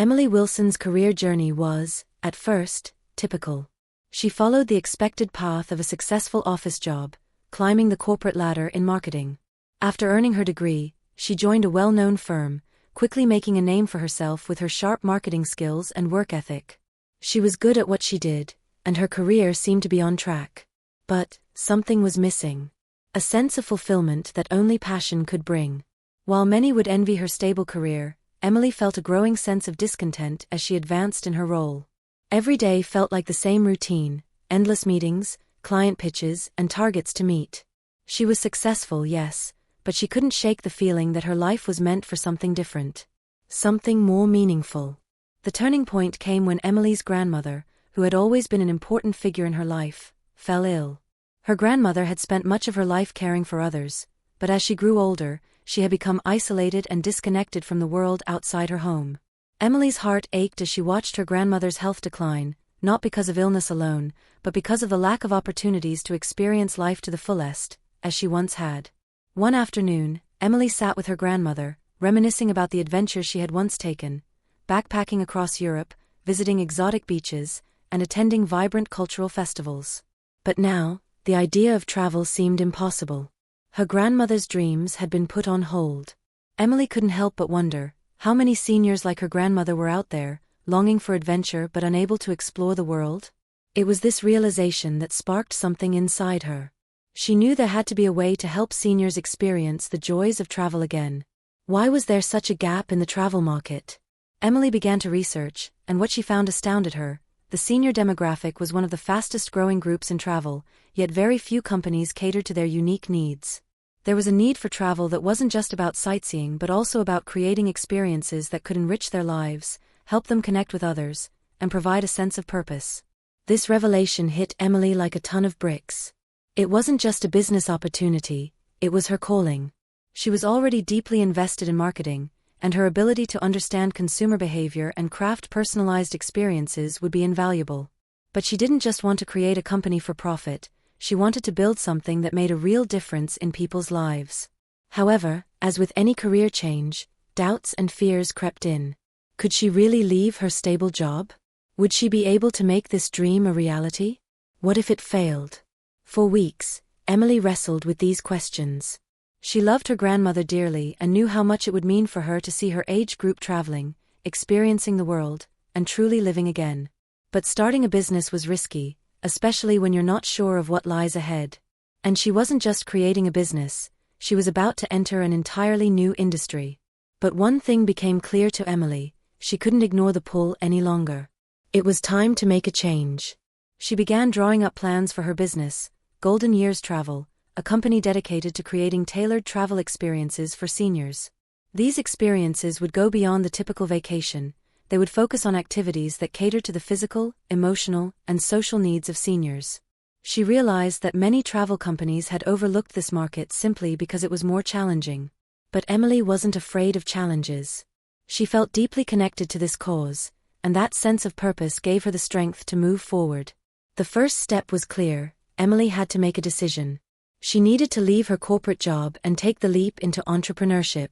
Emily Wilson's career journey was, at first, typical. She followed the expected path of a successful office job, climbing the corporate ladder in marketing. After earning her degree, she joined a well-known firm, quickly making a name for herself with her sharp marketing skills and work ethic. She was good at what she did, and her career seemed to be on track. But something was missing. A sense of fulfillment that only passion could bring. While many would envy her stable career, Emily felt a growing sense of discontent as she advanced in her role. Every day felt like the same routine, endless meetings, client pitches, and targets to meet. She was successful, yes, but she couldn't shake the feeling that her life was meant for something different. Something more meaningful. The turning point came when Emily's grandmother, who had always been an important figure in her life, fell ill. Her grandmother had spent much of her life caring for others, but as she grew older, she had become isolated and disconnected from the world outside her home. Emily's heart ached as she watched her grandmother's health decline, not because of illness alone, but because of the lack of opportunities to experience life to the fullest, as she once had. One afternoon, Emily sat with her grandmother, reminiscing about the adventures she had once taken, backpacking across Europe, visiting exotic beaches, and attending vibrant cultural festivals. But now, the idea of travel seemed impossible. Her grandmother's dreams had been put on hold. Emily couldn't help but wonder, how many seniors like her grandmother were out there, longing for adventure but unable to explore the world? It was this realization that sparked something inside her. She knew there had to be a way to help seniors experience the joys of travel again. Why was there such a gap in the travel market? Emily began to research, and what she found astounded her. The senior demographic was one of the fastest-growing groups in travel, yet very few companies catered to their unique needs. There was a need for travel that wasn't just about sightseeing but also about creating experiences that could enrich their lives, help them connect with others, and provide a sense of purpose. This revelation hit Emily like a ton of bricks. It wasn't just a business opportunity, it was her calling. She was already deeply invested in marketing, and her ability to understand consumer behavior and craft personalized experiences would be invaluable. But she didn't just want to create a company for profit, she wanted to build something that made a real difference in people's lives. However, as with any career change, doubts and fears crept in. Could she really leave her stable job? Would she be able to make this dream a reality? What if it failed? For weeks, Emily wrestled with these questions. She loved her grandmother dearly and knew how much it would mean for her to see her age group traveling, experiencing the world, and truly living again. But starting a business was risky, especially when you're not sure of what lies ahead. And she wasn't just creating a business, she was about to enter an entirely new industry. But one thing became clear to Emily: she couldn't ignore the pull any longer. It was time to make a change. She began drawing up plans for her business, Golden Years Travel, a company dedicated to creating tailored travel experiences for seniors. These experiences would go beyond the typical vacation. They would focus on activities that catered to the physical, emotional, and social needs of seniors. She realized that many travel companies had overlooked this market simply because it was more challenging. But Emily wasn't afraid of challenges. She felt deeply connected to this cause, and that sense of purpose gave her the strength to move forward. The first step was clear: Emily had to make a decision. She needed to leave her corporate job and take the leap into entrepreneurship.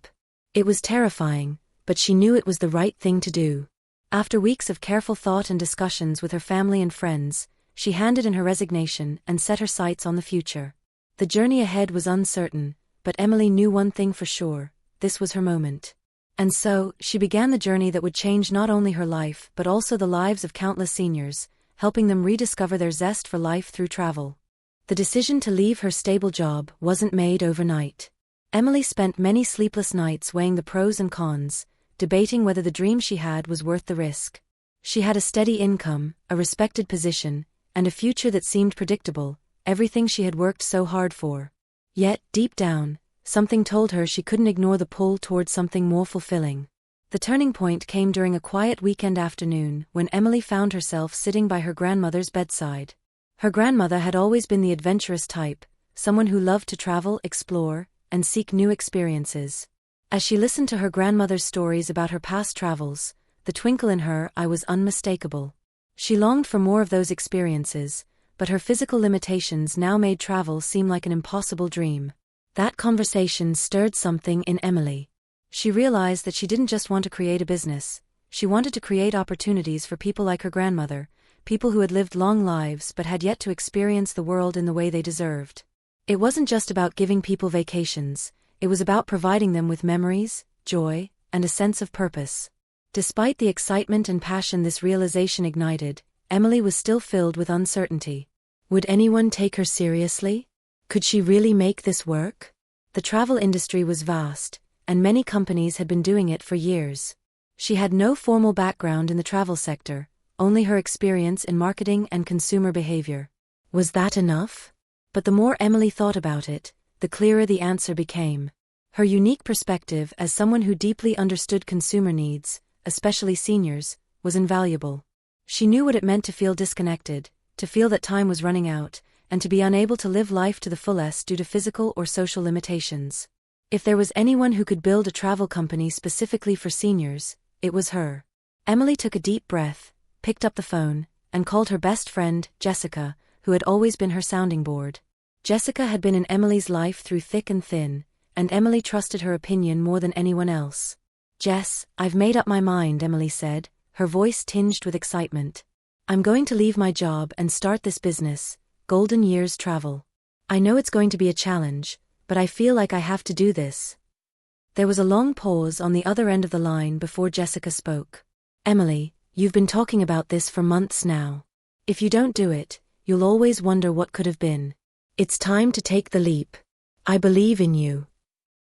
It was terrifying, but she knew it was the right thing to do. After weeks of careful thought and discussions with her family and friends, she handed in her resignation and set her sights on the future. The journey ahead was uncertain, but Emily knew one thing for sure: this was her moment. And so, she began the journey that would change not only her life but also the lives of countless seniors, helping them rediscover their zest for life through travel. The decision to leave her stable job wasn't made overnight. Emily spent many sleepless nights weighing the pros and cons, debating whether the dream she had was worth the risk. She had a steady income, a respected position, and a future that seemed predictable, everything she had worked so hard for. Yet, deep down, something told her she couldn't ignore the pull towards something more fulfilling. The turning point came during a quiet weekend afternoon when Emily found herself sitting by her grandmother's bedside. Her grandmother had always been the adventurous type, someone who loved to travel, explore, and seek new experiences. As she listened to her grandmother's stories about her past travels, the twinkle in her eye was unmistakable. She longed for more of those experiences, but her physical limitations now made travel seem like an impossible dream. That conversation stirred something in Emily. She realized that she didn't just want to create a business, She wanted to create opportunities for people like her grandmother, people who had lived long lives but had yet to experience the world in the way they deserved. It wasn't just about giving people vacations, it was about providing them with memories, joy, and a sense of purpose. Despite the excitement and passion this realization ignited, Emily was still filled with uncertainty. Would anyone take her seriously? Could she really make this work? The travel industry was vast, and many companies had been doing it for years. She had no formal background in the travel sector, only her experience in marketing and consumer behavior. Was that enough? But the more Emily thought about it, the clearer the answer became. Her unique perspective as someone who deeply understood consumer needs, especially seniors, was invaluable. She knew what it meant to feel disconnected, to feel that time was running out, and to be unable to live life to the fullest due to physical or social limitations. If there was anyone who could build a travel company specifically for seniors, it was her. Emily took a deep breath, picked up the phone, and called her best friend, Jessica, who had always been her sounding board. Jessica had been in Emily's life through thick and thin, and Emily trusted her opinion more than anyone else. "Jess, I've made up my mind," Emily said, her voice tinged with excitement. "I'm going to leave my job and start this business, Golden Years Travel. I know it's going to be a challenge, but I feel like I have to do this." There was a long pause on the other end of the line before Jessica spoke. "Emily, you've been talking about this for months now. If you don't do it, you'll always wonder what could have been. It's time to take the leap. I believe in you."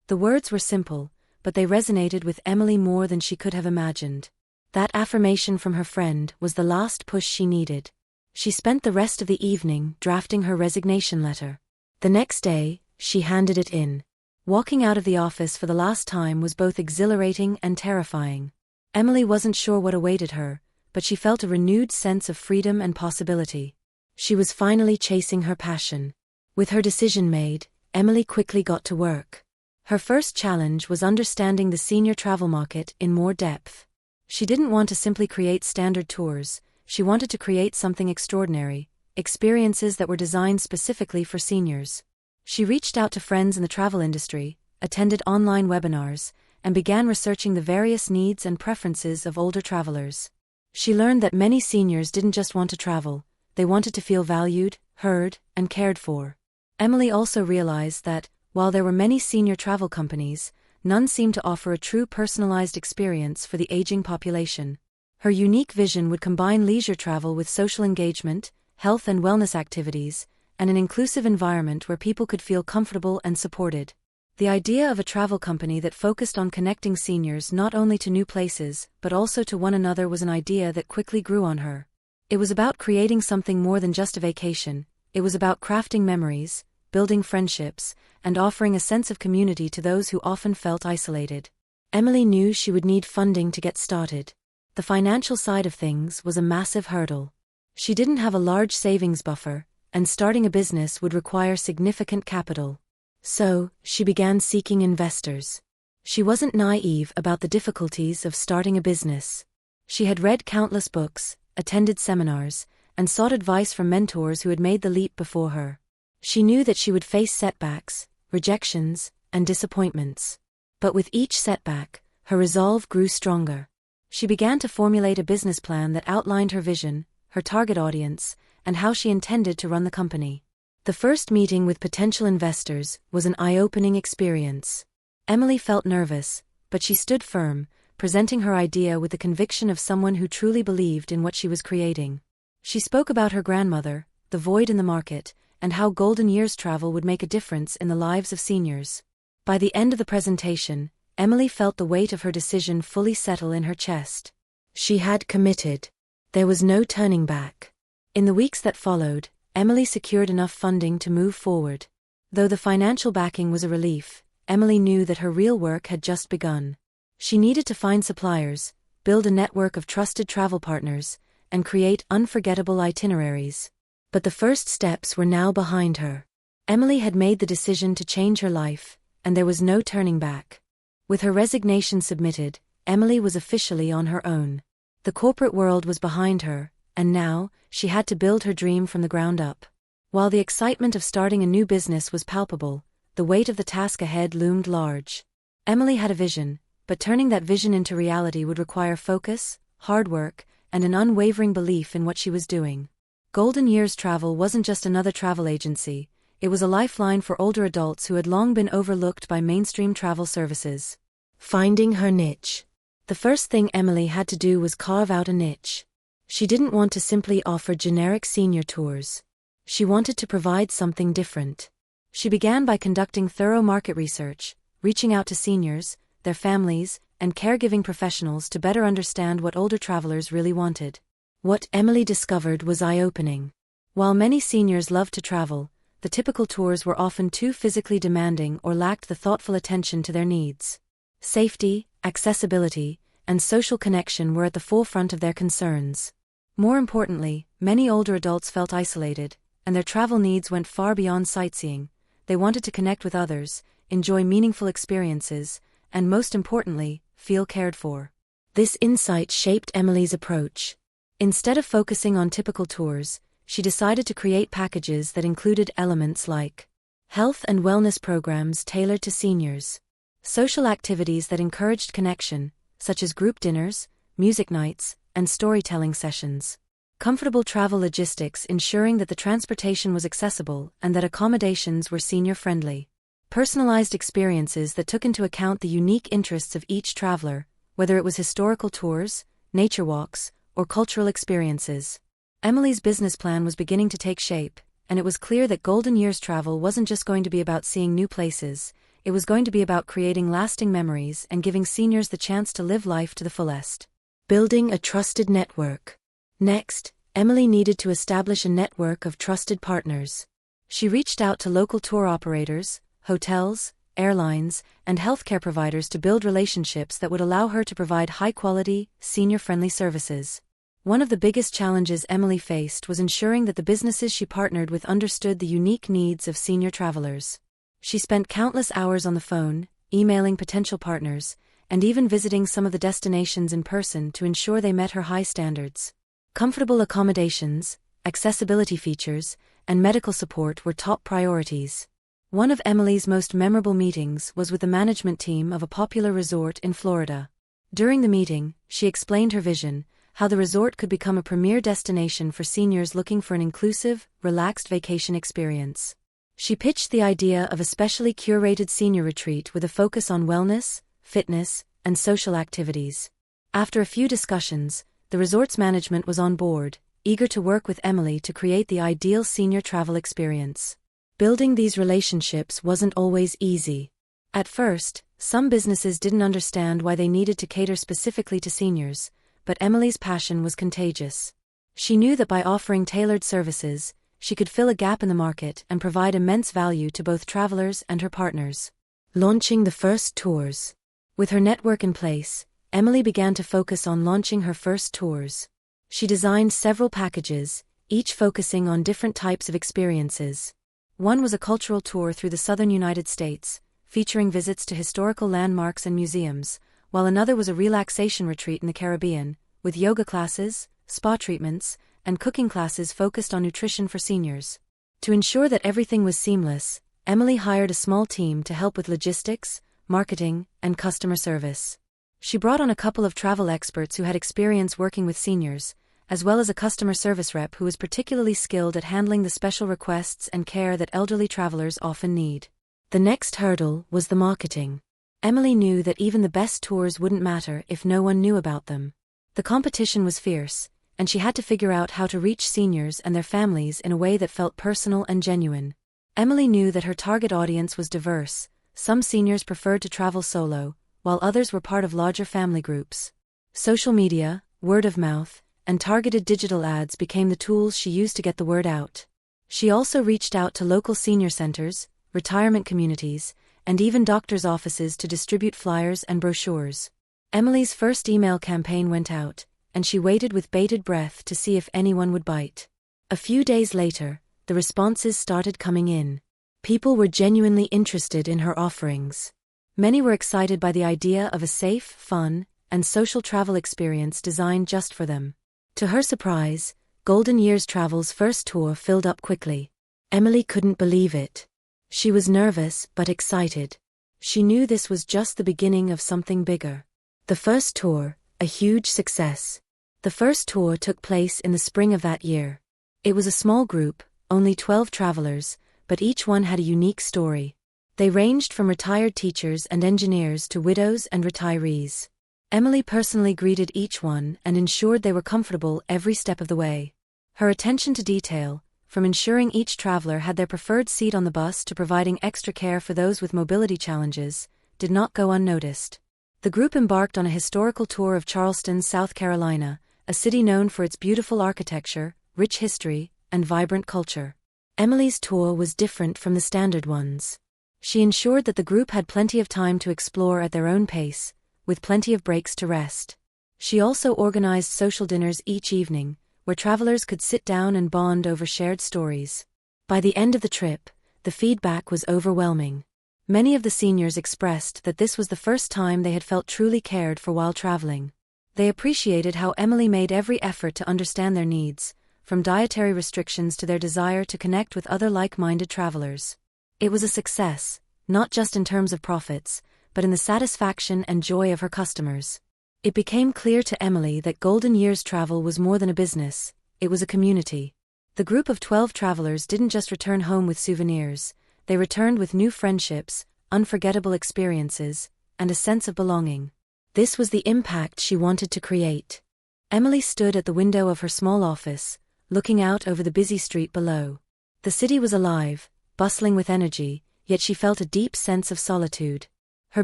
The words were simple, but they resonated with Emily more than she could have imagined. That affirmation from her friend was the last push she needed. She spent the rest of the evening drafting her resignation letter. The next day, she handed it in. Walking out of the office for the last time was both exhilarating and terrifying. Emily wasn't sure what awaited her, but she felt a renewed sense of freedom and possibility. She was finally chasing her passion. With her decision made, Emily quickly got to work. Her first challenge was understanding the senior travel market in more depth. She didn't want to simply create standard tours, she wanted to create something extraordinary, experiences that were designed specifically for seniors. She reached out to friends in the travel industry, attended online webinars, and began researching the various needs and preferences of older travelers. She learned that many seniors didn't just want to travel, they wanted to feel valued, heard, and cared for. Emily also realized that, while there were many senior travel companies, none seemed to offer a true personalized experience for the aging population. Her unique vision would combine leisure travel with social engagement, health and wellness activities, and an inclusive environment where people could feel comfortable and supported. The idea of a travel company that focused on connecting seniors not only to new places but also to one another was an idea that quickly grew on her. It was about creating something more than just a vacation, it was about crafting memories, building friendships, and offering a sense of community to those who often felt isolated. Emily knew she would need funding to get started. The financial side of things was a massive hurdle. She didn't have a large savings buffer, and starting a business would require significant capital. So, she began seeking investors. She wasn't naive about the difficulties of starting a business. She had read countless books, attended seminars, and sought advice from mentors who had made the leap before her. She knew that she would face setbacks, rejections, and disappointments. But with each setback, her resolve grew stronger. She began to formulate a business plan that outlined her vision, her target audience, and how she intended to run the company. The first meeting with potential investors was an eye-opening experience. Emily felt nervous, but she stood firm, presenting her idea with the conviction of someone who truly believed in what she was creating. She spoke about her grandmother, the void in the market, and how Golden Years Travel would make a difference in the lives of seniors. By the end of the presentation, Emily felt the weight of her decision fully settle in her chest. She had committed. There was no turning back. In the weeks that followed, Emily secured enough funding to move forward. Though the financial backing was a relief, Emily knew that her real work had just begun. She needed to find suppliers, build a network of trusted travel partners, and create unforgettable itineraries. But the first steps were now behind her. Emily had made the decision to change her life, and there was no turning back. With her resignation submitted, Emily was officially on her own. The corporate world was behind her, and now, she had to build her dream from the ground up. While the excitement of starting a new business was palpable, the weight of the task ahead loomed large. Emily had a vision, but turning that vision into reality would require focus, hard work, and an unwavering belief in what she was doing. Golden Years Travel wasn't just another travel agency, it was a lifeline for older adults who had long been overlooked by mainstream travel services. Finding her niche. The first thing Emily had to do was carve out a niche. She didn't want to simply offer generic senior tours. She wanted to provide something different. She began by conducting thorough market research, reaching out to seniors, their families, and caregiving professionals to better understand what older travelers really wanted. What Emily discovered was eye-opening. While many seniors loved to travel, the typical tours were often too physically demanding or lacked the thoughtful attention to their needs. Safety, accessibility, and social connection were at the forefront of their concerns. More importantly, many older adults felt isolated, and their travel needs went far beyond sightseeing. They wanted to connect with others, enjoy meaningful experiences, and most importantly, feel cared for. This insight shaped Emily's approach. Instead of focusing on typical tours, she decided to create packages that included elements like health and wellness programs tailored to seniors, social activities that encouraged connection, such as group dinners, music nights, and storytelling sessions, comfortable travel logistics ensuring that the transportation was accessible and that accommodations were senior-friendly, personalized experiences that took into account the unique interests of each traveler, whether it was historical tours, nature walks, or cultural experiences. Emily's business plan was beginning to take shape, and it was clear that Golden Years Travel wasn't just going to be about seeing new places, it was going to be about creating lasting memories and giving seniors the chance to live life to the fullest. Building a trusted network. Next, Emily needed to establish a network of trusted partners. She reached out to local tour operators, hotels, airlines, and healthcare providers to build relationships that would allow her to provide high-quality, senior-friendly services. One of the biggest challenges Emily faced was ensuring that the businesses she partnered with understood the unique needs of senior travelers. She spent countless hours on the phone, emailing potential partners, and even visiting some of the destinations in person to ensure they met her high standards. Comfortable accommodations, accessibility features, and medical support were top priorities. One of Emily's most memorable meetings was with the management team of a popular resort in Florida. During the meeting, she explained her vision, how the resort could become a premier destination for seniors looking for an inclusive, relaxed vacation experience. She pitched the idea of a specially curated senior retreat with a focus on wellness, fitness, and social activities. After a few discussions, the resort's management was on board, eager to work with Emily to create the ideal senior travel experience. Building these relationships wasn't always easy. At first, some businesses didn't understand why they needed to cater specifically to seniors, but Emily's passion was contagious. She knew that by offering tailored services, she could fill a gap in the market and provide immense value to both travelers and her partners. Launching the first tours. With her network in place, Emily began to focus on launching her first tours. She designed several packages, each focusing on different types of experiences. One was a cultural tour through the southern United States, featuring visits to historical landmarks and museums, while another was a relaxation retreat in the Caribbean, with yoga classes, spa treatments, and cooking classes focused on nutrition for seniors. To ensure that everything was seamless, Emily hired a small team to help with logistics, marketing, and customer service. She brought on a couple of travel experts who had experience working with seniors, as well as a customer service rep who was particularly skilled at handling the special requests and care that elderly travelers often need. The next hurdle was the marketing. Emily knew that even the best tours wouldn't matter if no one knew about them. The competition was fierce, and she had to figure out how to reach seniors and their families in a way that felt personal and genuine. Emily knew that her target audience was diverse. Some seniors preferred to travel solo, while others were part of larger family groups. Social media, word of mouth, and targeted digital ads became the tools she used to get the word out. She also reached out to local senior centers, retirement communities, and even doctors' offices to distribute flyers and brochures. Emily's first email campaign went out, and she waited with bated breath to see if anyone would bite. A few days later, the responses started coming in. People were genuinely interested in her offerings. Many were excited by the idea of a safe, fun, and social travel experience designed just for them. To her surprise, Golden Years Travel's first tour filled up quickly. Emily couldn't believe it. She was nervous but excited. She knew this was just the beginning of something bigger. The first tour, a huge success. The first tour took place in the spring of that year. It was a small group, only 12 travelers, but each one had a unique story. They ranged from retired teachers and engineers to widows and retirees. Emily personally greeted each one and ensured they were comfortable every step of the way. Her attention to detail, from ensuring each traveler had their preferred seat on the bus to providing extra care for those with mobility challenges, did not go unnoticed. The group embarked on a historical tour of Charleston, South Carolina, a city known for its beautiful architecture, rich history, and vibrant culture. Emily's tour was different from the standard ones. She ensured that the group had plenty of time to explore at their own pace, with plenty of breaks to rest. She also organized social dinners each evening, where travelers could sit down and bond over shared stories. By the end of the trip, the feedback was overwhelming. Many of the seniors expressed that this was the first time they had felt truly cared for while traveling. They appreciated how Emily made every effort to understand their needs, from dietary restrictions to their desire to connect with other like-minded travelers. It was a success, not just in terms of profits, but in the satisfaction and joy of her customers. It became clear to Emily that Golden Years travel was more than a business, it was a community. The group of 12 travelers didn't just return home with souvenirs, they returned with new friendships, unforgettable experiences, and a sense of belonging. This was the impact she wanted to create. Emily stood at the window of her small office, looking out over the busy street below. The city was alive, bustling with energy, yet she felt a deep sense of solitude. Her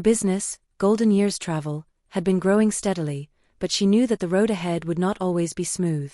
business, Golden Years Travel, had been growing steadily, but she knew that the road ahead would not always be smooth.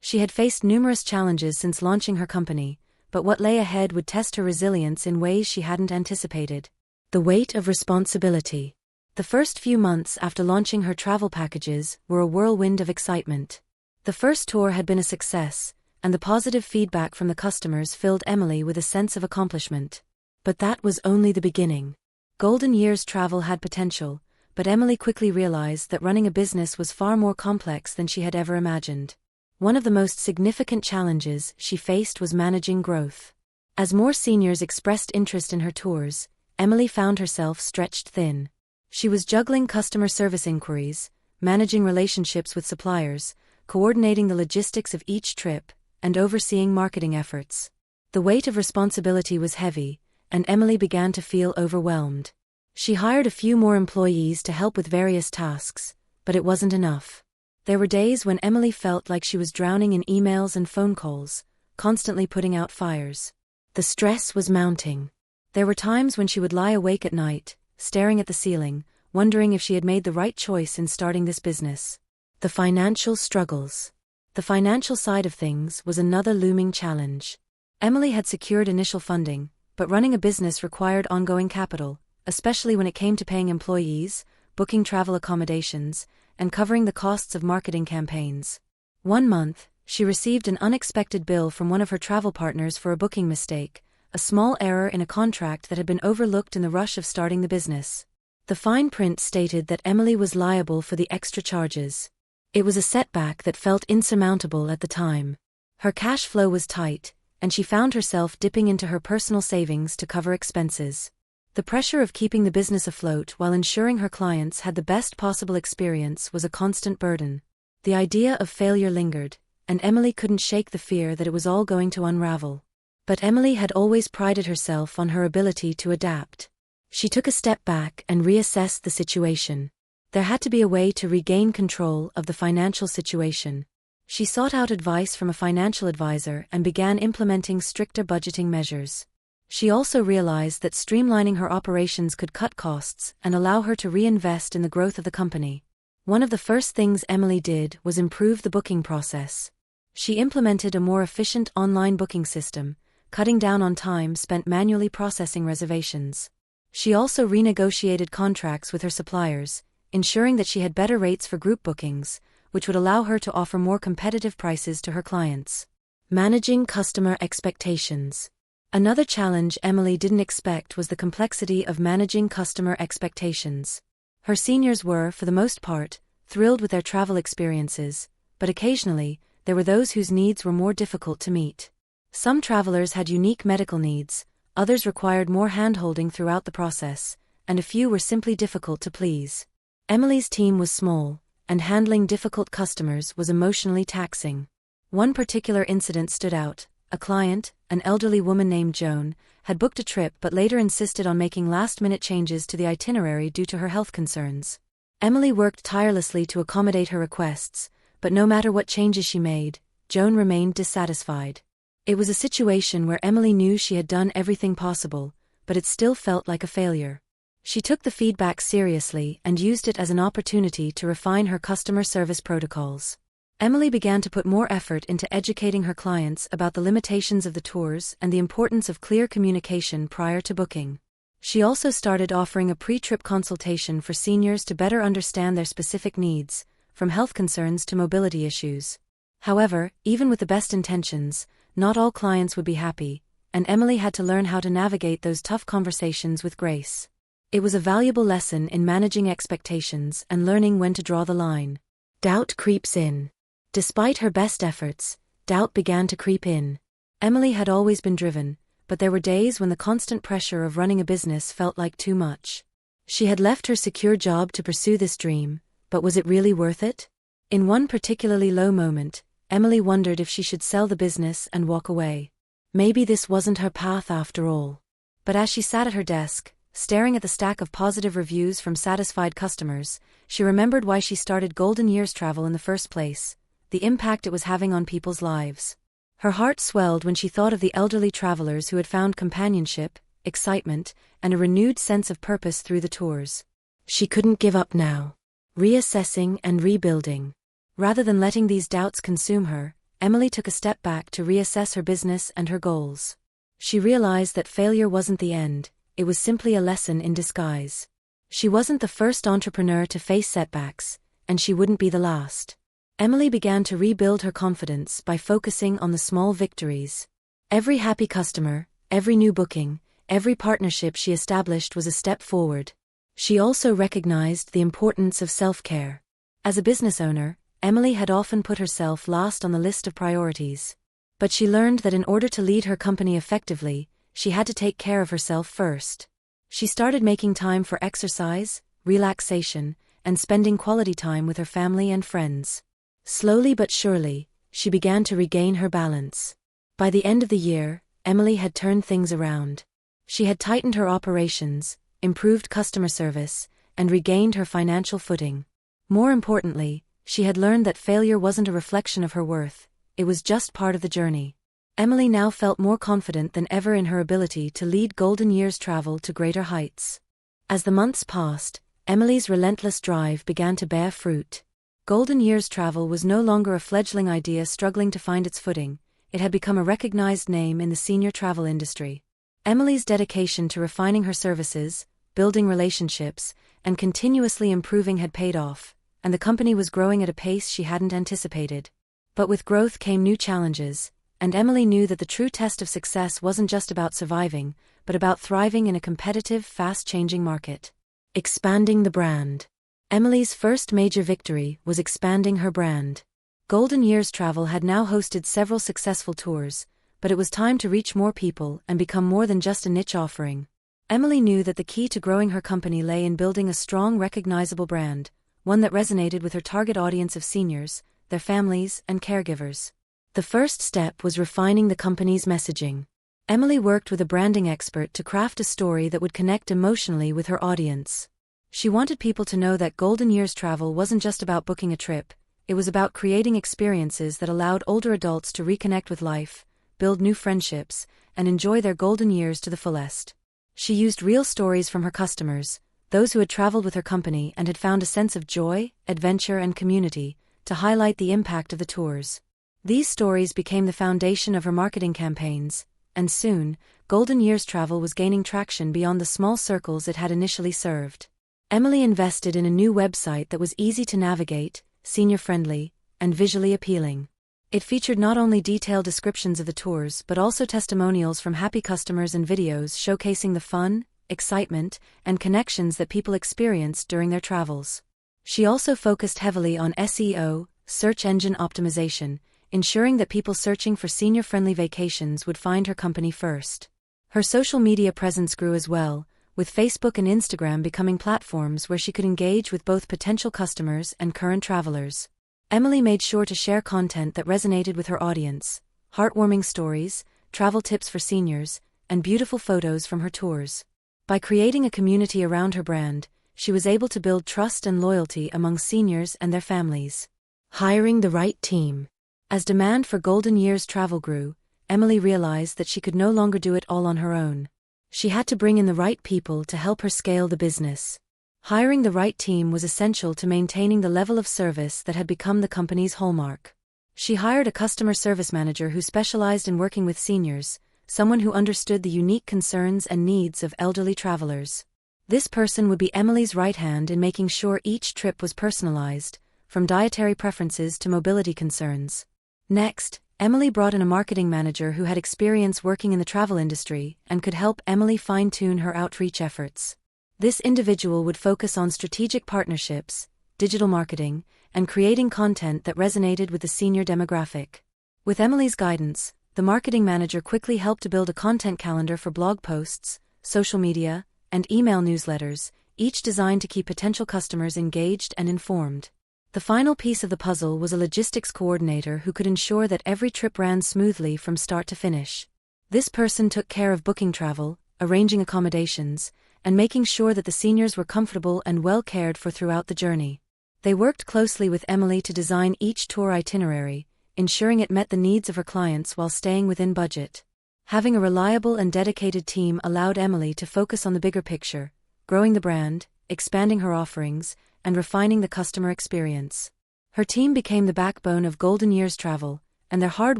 She had faced numerous challenges since launching her company, but what lay ahead would test her resilience in ways she hadn't anticipated. The weight of responsibility. The first few months after launching her travel packages were a whirlwind of excitement. The first tour had been a success, and the positive feedback from the customers filled Emily with a sense of accomplishment. But that was only the beginning. Golden Years Travel had potential, but Emily quickly realized that running a business was far more complex than she had ever imagined. One of the most significant challenges she faced was managing growth. As more seniors expressed interest in her tours, Emily found herself stretched thin. She was juggling customer service inquiries, managing relationships with suppliers, coordinating the logistics of each trip, and overseeing marketing efforts. The weight of responsibility was heavy, and Emily began to feel overwhelmed. She hired a few more employees to help with various tasks, but it wasn't enough. There were days when Emily felt like she was drowning in emails and phone calls, constantly putting out fires. The stress was mounting. There were times when she would lie awake at night, staring at the ceiling, wondering if she had made the right choice in starting this business. The financial struggles. The financial side of things was another looming challenge. Emily had secured initial funding, but running a business required ongoing capital, especially when it came to paying employees, booking travel accommodations, and covering the costs of marketing campaigns. One month, she received an unexpected bill from one of her travel partners for a booking mistake, a small error in a contract that had been overlooked in the rush of starting the business. The fine print stated that Emily was liable for the extra charges. It was a setback that felt insurmountable at the time. Her cash flow was tight, and she found herself dipping into her personal savings to cover expenses. The pressure of keeping the business afloat while ensuring her clients had the best possible experience was a constant burden. The idea of failure lingered, and Emily couldn't shake the fear that it was all going to unravel. But Emily had always prided herself on her ability to adapt. She took a step back and reassessed the situation. There had to be a way to regain control of the financial situation. She sought out advice from a financial advisor and began implementing stricter budgeting measures. She also realized that streamlining her operations could cut costs and allow her to reinvest in the growth of the company. One of the first things Emily did was improve the booking process. She implemented a more efficient online booking system, cutting down on time spent manually processing reservations. She also renegotiated contracts with her suppliers, ensuring that she had better rates for group bookings, which would allow her to offer more competitive prices to her clients. Managing customer expectations. Another challenge Emily didn't expect was the complexity of managing customer expectations. Her seniors were, for the most part, thrilled with their travel experiences, but occasionally, there were those whose needs were more difficult to meet. Some travelers had unique medical needs, others required more hand-holding throughout the process, and a few were simply difficult to please. Emily's team was small, and handling difficult customers was emotionally taxing. One particular incident stood out. A client, an elderly woman named Joan, had booked a trip but later insisted on making last-minute changes to the itinerary due to her health concerns. Emily worked tirelessly to accommodate her requests, but no matter what changes she made, Joan remained dissatisfied. It was a situation where Emily knew she had done everything possible, but it still felt like a failure. She took the feedback seriously and used it as an opportunity to refine her customer service protocols. Emily began to put more effort into educating her clients about the limitations of the tours and the importance of clear communication prior to booking. She also started offering a pre-trip consultation for seniors to better understand their specific needs, from health concerns to mobility issues. However, even with the best intentions, not all clients would be happy, and Emily had to learn how to navigate those tough conversations with grace. It was a valuable lesson in managing expectations and learning when to draw the line. Doubt creeps in. Despite her best efforts, doubt began to creep in. Emily had always been driven, but there were days when the constant pressure of running a business felt like too much. She had left her secure job to pursue this dream, but was it really worth it? In one particularly low moment, Emily wondered if she should sell the business and walk away. Maybe this wasn't her path after all. But as she sat at her desk, staring at the stack of positive reviews from satisfied customers, she remembered why she started Golden Years Travel in the first place, the impact it was having on people's lives. Her heart swelled when she thought of the elderly travelers who had found companionship, excitement, and a renewed sense of purpose through the tours. She couldn't give up now. Reassessing and rebuilding. Rather than letting these doubts consume her, Emily took a step back to reassess her business and her goals. She realized that failure wasn't the end, it was simply a lesson in disguise. She wasn't the first entrepreneur to face setbacks, and she wouldn't be the last. Emily began to rebuild her confidence by focusing on the small victories. Every happy customer, every new booking, every partnership she established was a step forward. She also recognized the importance of self-care. As a business owner, Emily had often put herself last on the list of priorities. But she learned that in order to lead her company effectively, she had to take care of herself first. She started making time for exercise, relaxation, and spending quality time with her family and friends. Slowly but surely, she began to regain her balance. By the end of the year, Emily had turned things around. She had tightened her operations, improved customer service, and regained her financial footing. More importantly, she had learned that failure wasn't a reflection of her worth, it was just part of the journey. Emily now felt more confident than ever in her ability to lead Golden Years Travel to greater heights. As the months passed, Emily's relentless drive began to bear fruit. Golden Years Travel was no longer a fledgling idea struggling to find its footing, it had become a recognized name in the senior travel industry. Emily's dedication to refining her services, building relationships, and continuously improving had paid off, and the company was growing at a pace she hadn't anticipated. But with growth came new challenges, and Emily knew that the true test of success wasn't just about surviving, but about thriving in a competitive, fast-changing market. Expanding the brand. Emily's first major victory was expanding her brand. Golden Years Travel had now hosted several successful tours, but it was time to reach more people and become more than just a niche offering. Emily knew that the key to growing her company lay in building a strong, recognizable brand, one that resonated with her target audience of seniors, their families, and caregivers. The first step was refining the company's messaging. Emily worked with a branding expert to craft a story that would connect emotionally with her audience. She wanted people to know that Golden Years Travel wasn't just about booking a trip, it was about creating experiences that allowed older adults to reconnect with life, build new friendships, and enjoy their golden years to the fullest. She used real stories from her customers, those who had traveled with her company and had found a sense of joy, adventure, and community, to highlight the impact of the tours. These stories became the foundation of her marketing campaigns, and soon, Golden Years Travel was gaining traction beyond the small circles it had initially served. Emily invested in a new website that was easy to navigate, senior-friendly, and visually appealing. It featured not only detailed descriptions of the tours but also testimonials from happy customers and videos showcasing the fun, excitement, and connections that people experienced during their travels. She also focused heavily on SEO, search engine optimization, ensuring that people searching for senior-friendly vacations would find her company first. Her social media presence grew as well, with Facebook and Instagram becoming platforms where she could engage with both potential customers and current travelers. Emily made sure to share content that resonated with her audience: heartwarming stories, travel tips for seniors, and beautiful photos from her tours. By creating a community around her brand, she was able to build trust and loyalty among seniors and their families. Hiring the right team. As demand for Golden Years travel grew, Emily realized that she could no longer do it all on her own. She had to bring in the right people to help her scale the business. Hiring the right team was essential to maintaining the level of service that had become the company's hallmark. She hired a customer service manager who specialized in working with seniors, someone who understood the unique concerns and needs of elderly travelers. This person would be Emily's right hand in making sure each trip was personalized, from dietary preferences to mobility concerns. Next, Emily brought in a marketing manager who had experience working in the travel industry and could help Emily fine-tune her outreach efforts. This individual would focus on strategic partnerships, digital marketing, and creating content that resonated with the senior demographic. With Emily's guidance, the marketing manager quickly helped to build a content calendar for blog posts, social media, and email newsletters, each designed to keep potential customers engaged and informed. The final piece of the puzzle was a logistics coordinator who could ensure that every trip ran smoothly from start to finish. This person took care of booking travel, arranging accommodations, and making sure that the seniors were comfortable and well cared for throughout the journey. They worked closely with Emily to design each tour itinerary, ensuring it met the needs of her clients while staying within budget. Having a reliable and dedicated team allowed Emily to focus on the bigger picture, growing the brand, expanding her offerings, and refining the customer experience. Her team became the backbone of Golden Years Travel, and their hard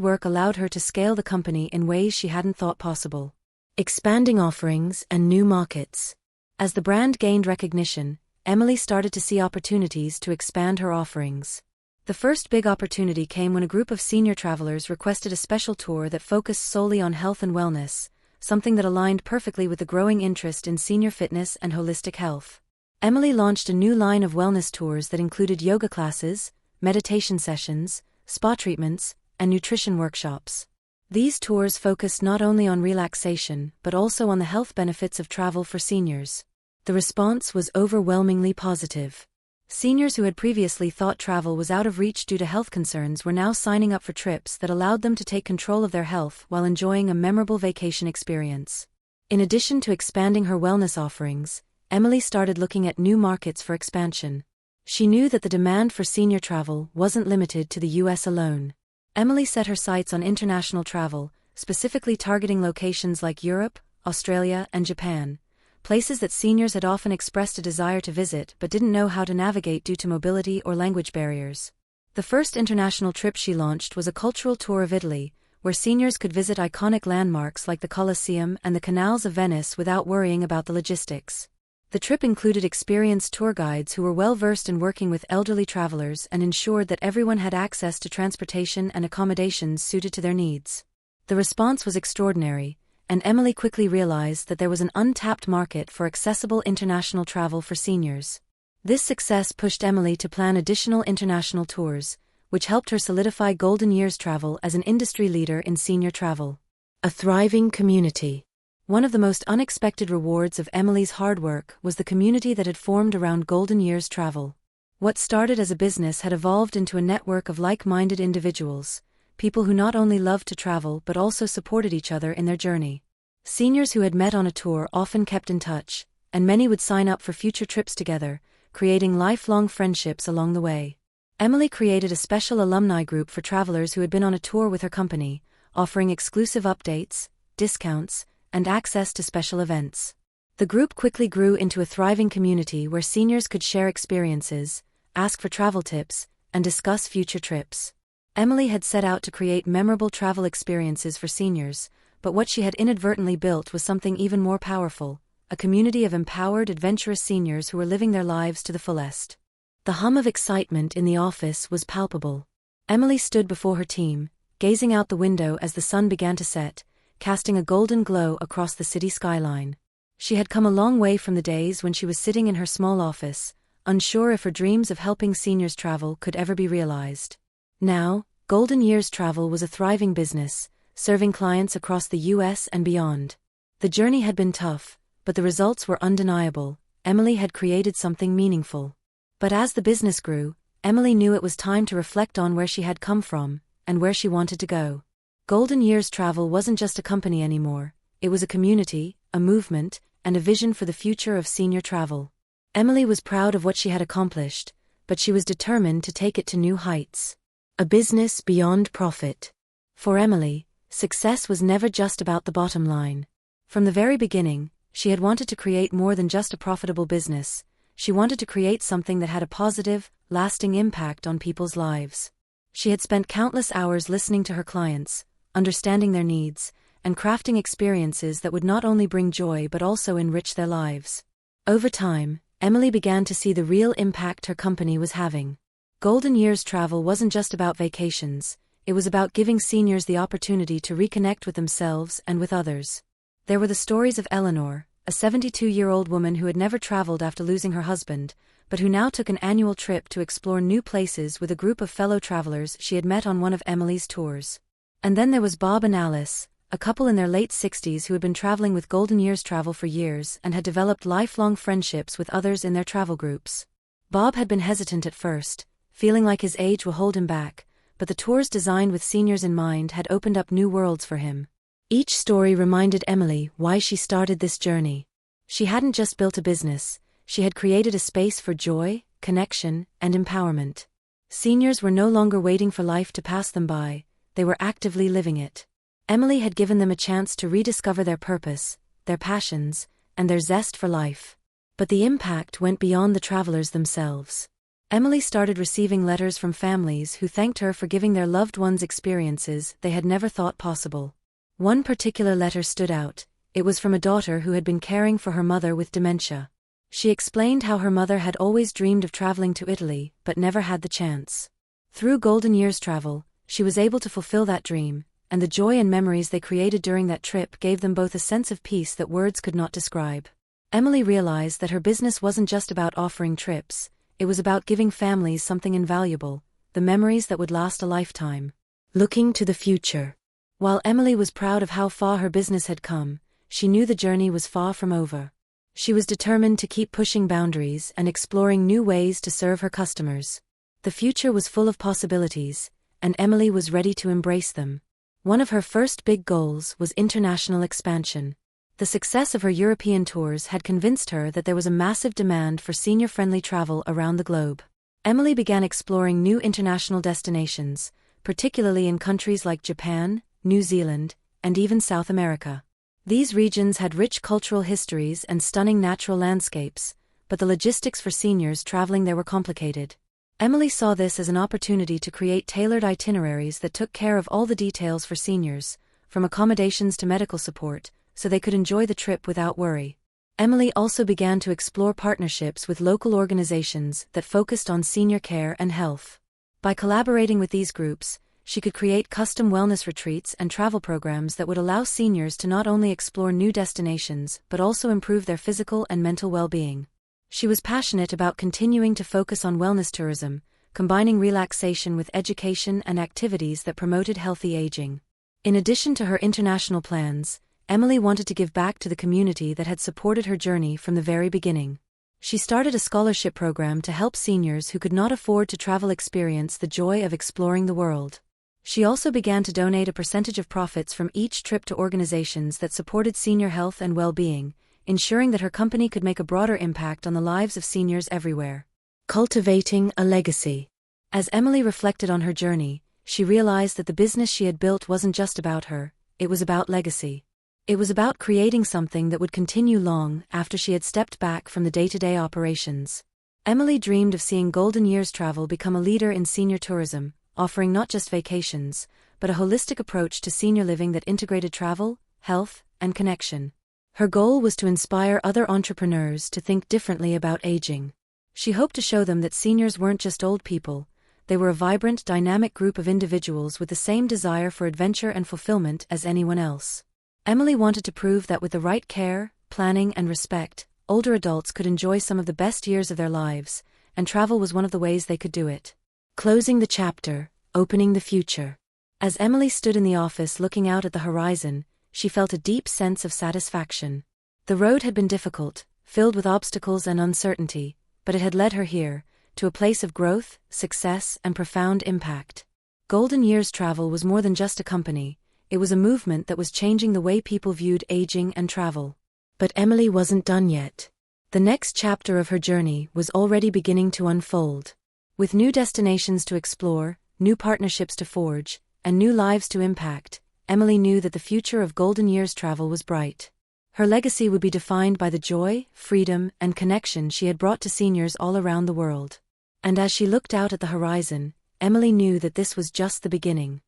work allowed her to scale the company in ways she hadn't thought possible. Expanding offerings and new markets. As the brand gained recognition, Emily started to see opportunities to expand her offerings. The first big opportunity came when a group of senior travelers requested a special tour that focused solely on health and wellness, something that aligned perfectly with the growing interest in senior fitness and holistic health. Emily launched a new line of wellness tours that included yoga classes, meditation sessions, spa treatments, and nutrition workshops. These tours focused not only on relaxation but also on the health benefits of travel for seniors. The response was overwhelmingly positive. Seniors who had previously thought travel was out of reach due to health concerns were now signing up for trips that allowed them to take control of their health while enjoying a memorable vacation experience. In addition to expanding her wellness offerings, Emily started looking at new markets for expansion. She knew that the demand for senior travel wasn't limited to the US alone. Emily set her sights on international travel, specifically targeting locations like Europe, Australia, and Japan, places that seniors had often expressed a desire to visit but didn't know how to navigate due to mobility or language barriers. The first international trip she launched was a cultural tour of Italy, where seniors could visit iconic landmarks like the Colosseum and the canals of Venice without worrying about the logistics. The trip included experienced tour guides who were well-versed in working with elderly travelers and ensured that everyone had access to transportation and accommodations suited to their needs. The response was extraordinary, and Emily quickly realized that there was an untapped market for accessible international travel for seniors. This success pushed Emily to plan additional international tours, which helped her solidify Golden Years Travel as an industry leader in senior travel. A thriving community. One of the most unexpected rewards of Emily's hard work was the community that had formed around Golden Years Travel. What started as a business had evolved into a network of like-minded individuals, people who not only loved to travel but also supported each other in their journey. Seniors who had met on a tour often kept in touch, and many would sign up for future trips together, creating lifelong friendships along the way. Emily created a special alumni group for travelers who had been on a tour with her company, offering exclusive updates, discounts, and access to special events. The group quickly grew into a thriving community where seniors could share experiences, ask for travel tips, and discuss future trips. Emily had set out to create memorable travel experiences for seniors, but what she had inadvertently built was something even more powerful: a community of empowered, adventurous seniors who were living their lives to the fullest. The hum of excitement in the office was palpable. Emily stood before her team, gazing out the window as the sun began to set, casting a golden glow across the city skyline. She had come a long way from the days when she was sitting in her small office, unsure if her dreams of helping seniors travel could ever be realized. Now, Golden Years Travel was a thriving business, serving clients across the US and beyond. The journey had been tough, but the results were undeniable. Emily had created something meaningful. But as the business grew, Emily knew it was time to reflect on where she had come from, and where she wanted to go. Golden Years Travel wasn't just a company anymore, it was a community, a movement, and a vision for the future of senior travel. Emily was proud of what she had accomplished, but she was determined to take it to new heights. A business beyond profit. For Emily, success was never just about the bottom line. From the very beginning, she had wanted to create more than just a profitable business. She wanted to create something that had a positive, lasting impact on people's lives. She had spent countless hours listening to her clients, understanding their needs, and crafting experiences that would not only bring joy but also enrich their lives. Over time, Emily began to see the real impact her company was having. Golden Years Travel wasn't just about vacations, it was about giving seniors the opportunity to reconnect with themselves and with others. There were the stories of Eleanor, a 72-year-old woman who had never traveled after losing her husband, but who now took an annual trip to explore new places with a group of fellow travelers she had met on one of Emily's tours. And then there was Bob and Alice, a couple in their late 60s who had been traveling with Golden Years Travel for years and had developed lifelong friendships with others in their travel groups. Bob had been hesitant at first, feeling like his age will hold him back, but the tours designed with seniors in mind had opened up new worlds for him. Each story reminded Emily why she started this journey. She hadn't just built a business, she had created a space for joy, connection, and empowerment. Seniors were no longer waiting for life to pass them by, they were actively living it. Emily had given them a chance to rediscover their purpose, their passions, and their zest for life. But the impact went beyond the travelers themselves. Emily started receiving letters from families who thanked her for giving their loved ones experiences they had never thought possible. One particular letter stood out. It was from a daughter who had been caring for her mother with dementia. She explained how her mother had always dreamed of traveling to Italy but never had the chance. Through Golden Years Travel, she was able to fulfill that dream, and the joy and memories they created during that trip gave them both a sense of peace that words could not describe. Emily realized that her business wasn't just about offering trips, it was about giving families something invaluable, the memories that would last a lifetime. Looking to the future. While Emily was proud of how far her business had come, she knew the journey was far from over. She was determined to keep pushing boundaries and exploring new ways to serve her customers. The future was full of possibilities, and Emily was ready to embrace them. One of her first big goals was international expansion. The success of her European tours had convinced her that there was a massive demand for senior-friendly travel around the globe. Emily began exploring new international destinations, particularly in countries like Japan, New Zealand, and even South America. These regions had rich cultural histories and stunning natural landscapes, but the logistics for seniors traveling there were complicated. Emily saw this as an opportunity to create tailored itineraries that took care of all the details for seniors, from accommodations to medical support, so they could enjoy the trip without worry. Emily also began to explore partnerships with local organizations that focused on senior care and health. By collaborating with these groups, she could create custom wellness retreats and travel programs that would allow seniors to not only explore new destinations but also improve their physical and mental well-being. She was passionate about continuing to focus on wellness tourism, combining relaxation with education and activities that promoted healthy aging. In addition to her international plans, Emily wanted to give back to the community that had supported her journey from the very beginning. She started a scholarship program to help seniors who could not afford to travel experience the joy of exploring the world. She also began to donate a percentage of profits from each trip to organizations that supported senior health and well-being, ensuring that her company could make a broader impact on the lives of seniors everywhere. Cultivating a legacy. As Emily reflected on her journey, she realized that the business she had built wasn't just about her, it was about legacy. It was about creating something that would continue long after she had stepped back from the day-to-day operations. Emily dreamed of seeing Golden Years Travel become a leader in senior tourism, offering not just vacations, but a holistic approach to senior living that integrated travel, health, and connection. Her goal was to inspire other entrepreneurs to think differently about aging. She hoped to show them that seniors weren't just old people, they were a vibrant, dynamic group of individuals with the same desire for adventure and fulfillment as anyone else. Emily wanted to prove that with the right care, planning, and respect, older adults could enjoy some of the best years of their lives, and travel was one of the ways they could do it. Closing the chapter, opening the future. As Emily stood in the office looking out at the horizon, she felt a deep sense of satisfaction. The road had been difficult, filled with obstacles and uncertainty, but it had led her here, to a place of growth, success, and profound impact. Golden Years Travel was more than just a company, it was a movement that was changing the way people viewed aging and travel. But Emily wasn't done yet. The next chapter of her journey was already beginning to unfold. With new destinations to explore, new partnerships to forge, and new lives to impact, Emily knew that the future of Golden Years Travel was bright. Her legacy would be defined by the joy, freedom, and connection she had brought to seniors all around the world. And as she looked out at the horizon, Emily knew that this was just the beginning.